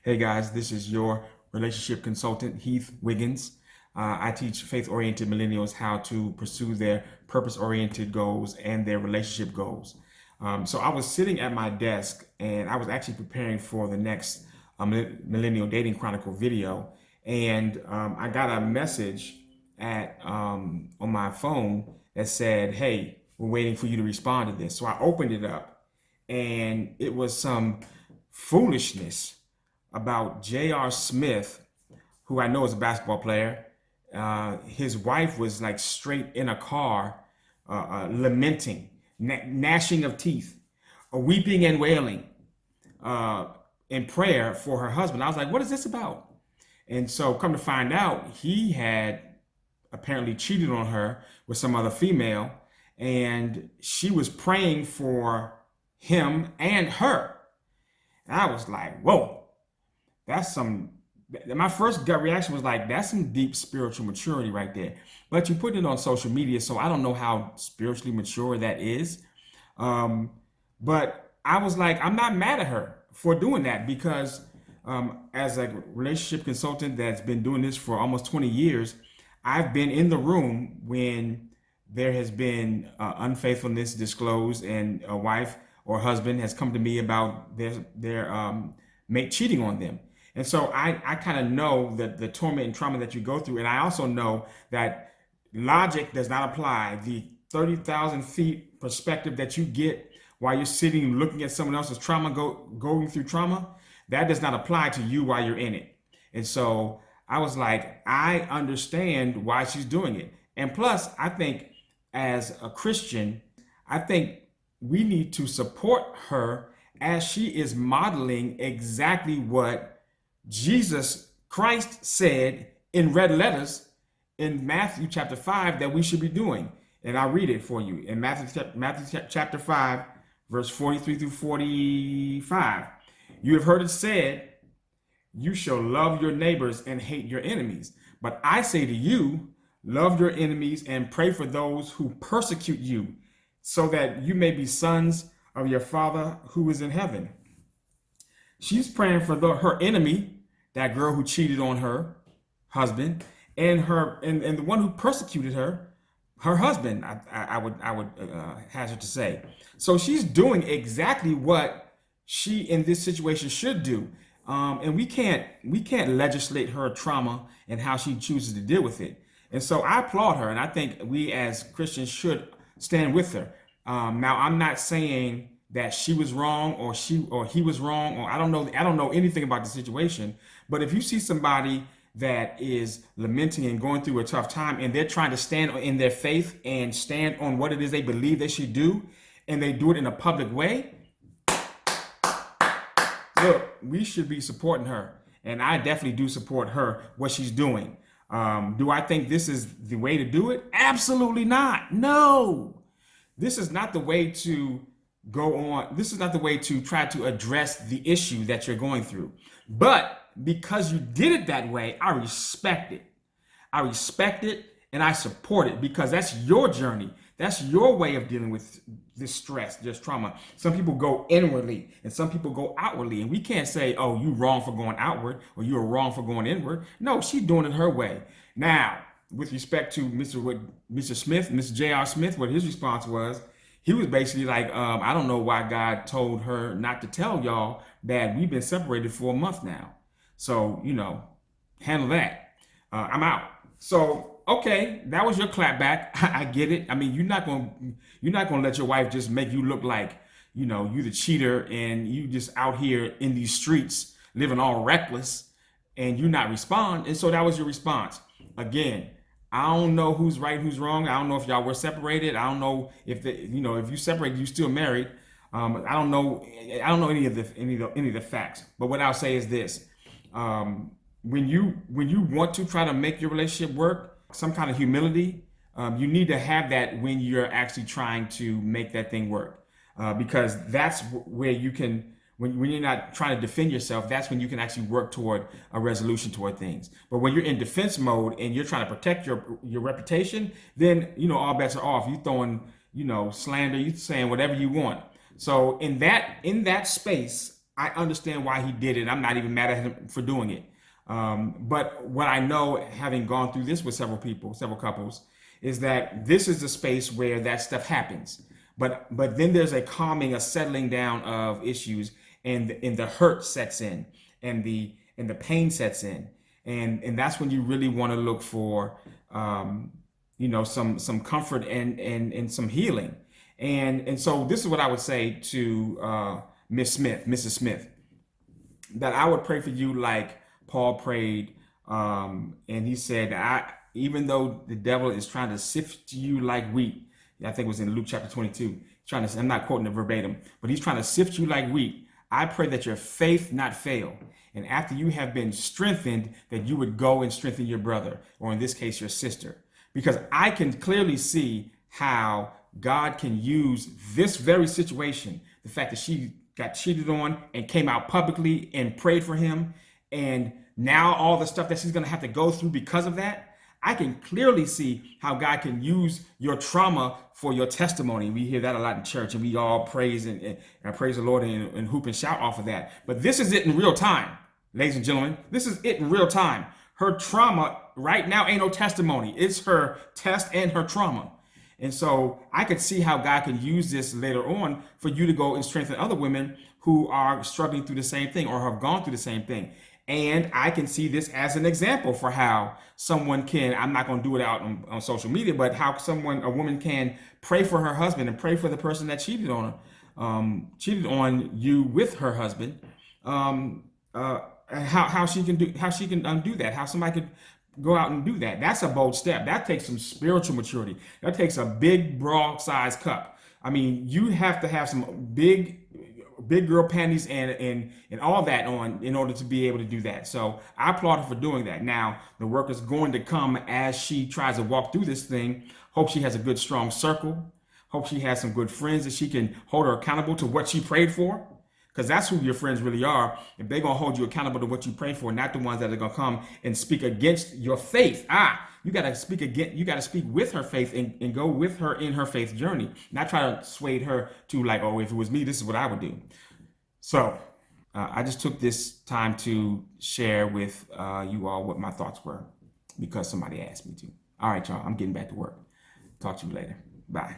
Hey guys, this is your relationship consultant, Heath Wiggins. I teach faith-oriented millennials how to pursue their purpose-oriented goals and their relationship goals. So I was sitting at my desk and I was actually preparing for the next Millennial Dating Chronicle video, and I got a message on my phone that said, "Hey, we're waiting for you to respond to this." So I opened it up, and it was some foolishness about J.R. Smith, who I know is a basketball player. His wife was like straight in a car, lamenting, gnashing of teeth, weeping and wailing uh, in prayer for her husband. I was like, what is this about? And so, come to find out, he had apparently cheated on her with some other female, and she was praying for him and her. And I was like, whoa, that's some. My first gut reaction was like, that's some deep spiritual maturity right there. But you put it on social media, so I don't know how spiritually mature that is. Um, but I was like, I'm not mad at her for doing that because as a relationship consultant that's been doing this for almost 20 years, I've been in the room when there has been unfaithfulness disclosed and a wife or husband has come to me about their mate cheating on them. And so I kind of know that the torment and trauma that you go through. And I also know that logic does not apply. The 30,000 feet perspective that you get while you're sitting looking at someone else's trauma, going through trauma, that does not apply to you while you're in it. And so I was like, I understand why she's doing it. And plus, I think as a Christian, I think we need to support her as she is modeling exactly what Jesus Christ said in red letters in Matthew chapter 5 that we should be doing. And I'll read it for you in Matthew chapter 5, verse 43 through 45. You have heard it said, you shall love your neighbors and hate your enemies. But I say to you, love your enemies and pray for those who persecute you, so that you may be sons of your Father who is in heaven. She's praying for her enemy, that girl who cheated on her husband, and the one who persecuted her husband. I would hazard to say. So she's doing exactly what she in this situation should do. And we can't legislate her trauma and how she chooses to deal with it. And so I applaud her, and I think we as Christians should stand with her. Now I'm not saying that she was wrong or he was wrong, or I don't know anything about the situation. But if you see somebody that is lamenting and going through a tough time, and they're trying to stand in their faith and stand on what it is they believe they should do, and they do it in a public way, look, we should be supporting her. And I definitely do support her, what she's doing. Do I think this is the way to do it? Absolutely not. No, this is not the way to go on. This is not the way to try to address the issue that you're going through. But because you did it that way, I respect it. I respect it and I support it because that's your journey. That's your way of dealing with this stress, this trauma. Some people go inwardly and some people go outwardly. And we can't say, oh, you wrong for going outward or you're wrong for going inward. No, she's doing it her way. Now, with respect to Mr. Smith, Mr. J.R. Smith, what his response was, he was basically like, I don't know why God told her not to tell y'all that we've been separated for a month now. So, handle that. I'm out. So, okay, that was your clapback. I get it. I mean, you're not gonna let your wife just make you look like, you the cheater and you just out here in these streets living all reckless and you not respond. And so that was your response. Again, I don't know who's right, who's wrong. I don't know if y'all were separated. I don't know if if you separated, you still married. I don't know. I don't know any of the facts. But what I'll say is this: when you want to try to make your relationship work, some kind of humility, you need to have that when you're actually trying to make that thing work, because that's where you can. When you're not trying to defend yourself, that's when you can actually work toward a resolution toward things. But when you're in defense mode and you're trying to protect your reputation, then all bets are off. You throwing slander, you saying whatever you want. So in that space, I understand why he did it. I'm not even mad at him for doing it. But what I know, having gone through this with several people, several couples, is that this is the space where that stuff happens. But then there's a calming, a settling down of issues, and the hurt sets in, and the pain sets in, and that's when you really want to look for some comfort and some healing. And so this is what I would say to Mrs. Smith, that I would pray for you like Paul prayed, and he said, even though the devil is trying to sift you like wheat, I think it was in Luke chapter 22, trying to, I'm not quoting it verbatim, but he's trying to sift you like wheat. I pray that your faith not fail. And after you have been strengthened, that you would go and strengthen your brother, or in this case, your sister. Because I can clearly see how God can use this very situation, the fact that she got cheated on and came out publicly and prayed for him, and now all the stuff that she's going to have to go through because of that. I can clearly see how God can use your trauma for your testimony. We hear that a lot in church, and we all praise and praise the Lord and hoop and shout off of that. But this is it in real time, ladies and gentlemen. This is it in real time. Her trauma right now ain't no testimony. It's her test and her trauma. And so I could see how God can use this later on for you to go and strengthen other women who are struggling through the same thing or have gone through the same thing. And I can see this as an example for how someone can, I'm not going to do it out on social media, but how a woman can pray for her husband and pray for the person that cheated on her, cheated on you with her husband. How she can do that, how somebody could go out and do that. That's a bold step. That takes some spiritual maturity. That takes a big, broad size cup. I mean, you have to have some big girl panties and all that on in order to be able to do that. So I applaud her for doing that. Now the work is going to come as she tries to walk through this thing. Hope she has a good, strong circle. Hope she has some good friends that she can hold her accountable to what she prayed for. Because that's who your friends really are. If they're going to hold you accountable to what you pray for, not the ones that are going to come and speak against your faith. You got to speak again. You got to speak with her faith and go with her in her faith journey. Not try to sway her to like, oh, if it was me, this is what I would do. So I just took this time to share with you all what my thoughts were because somebody asked me to. All right, y'all, I'm getting back to work. Talk to you later. Bye.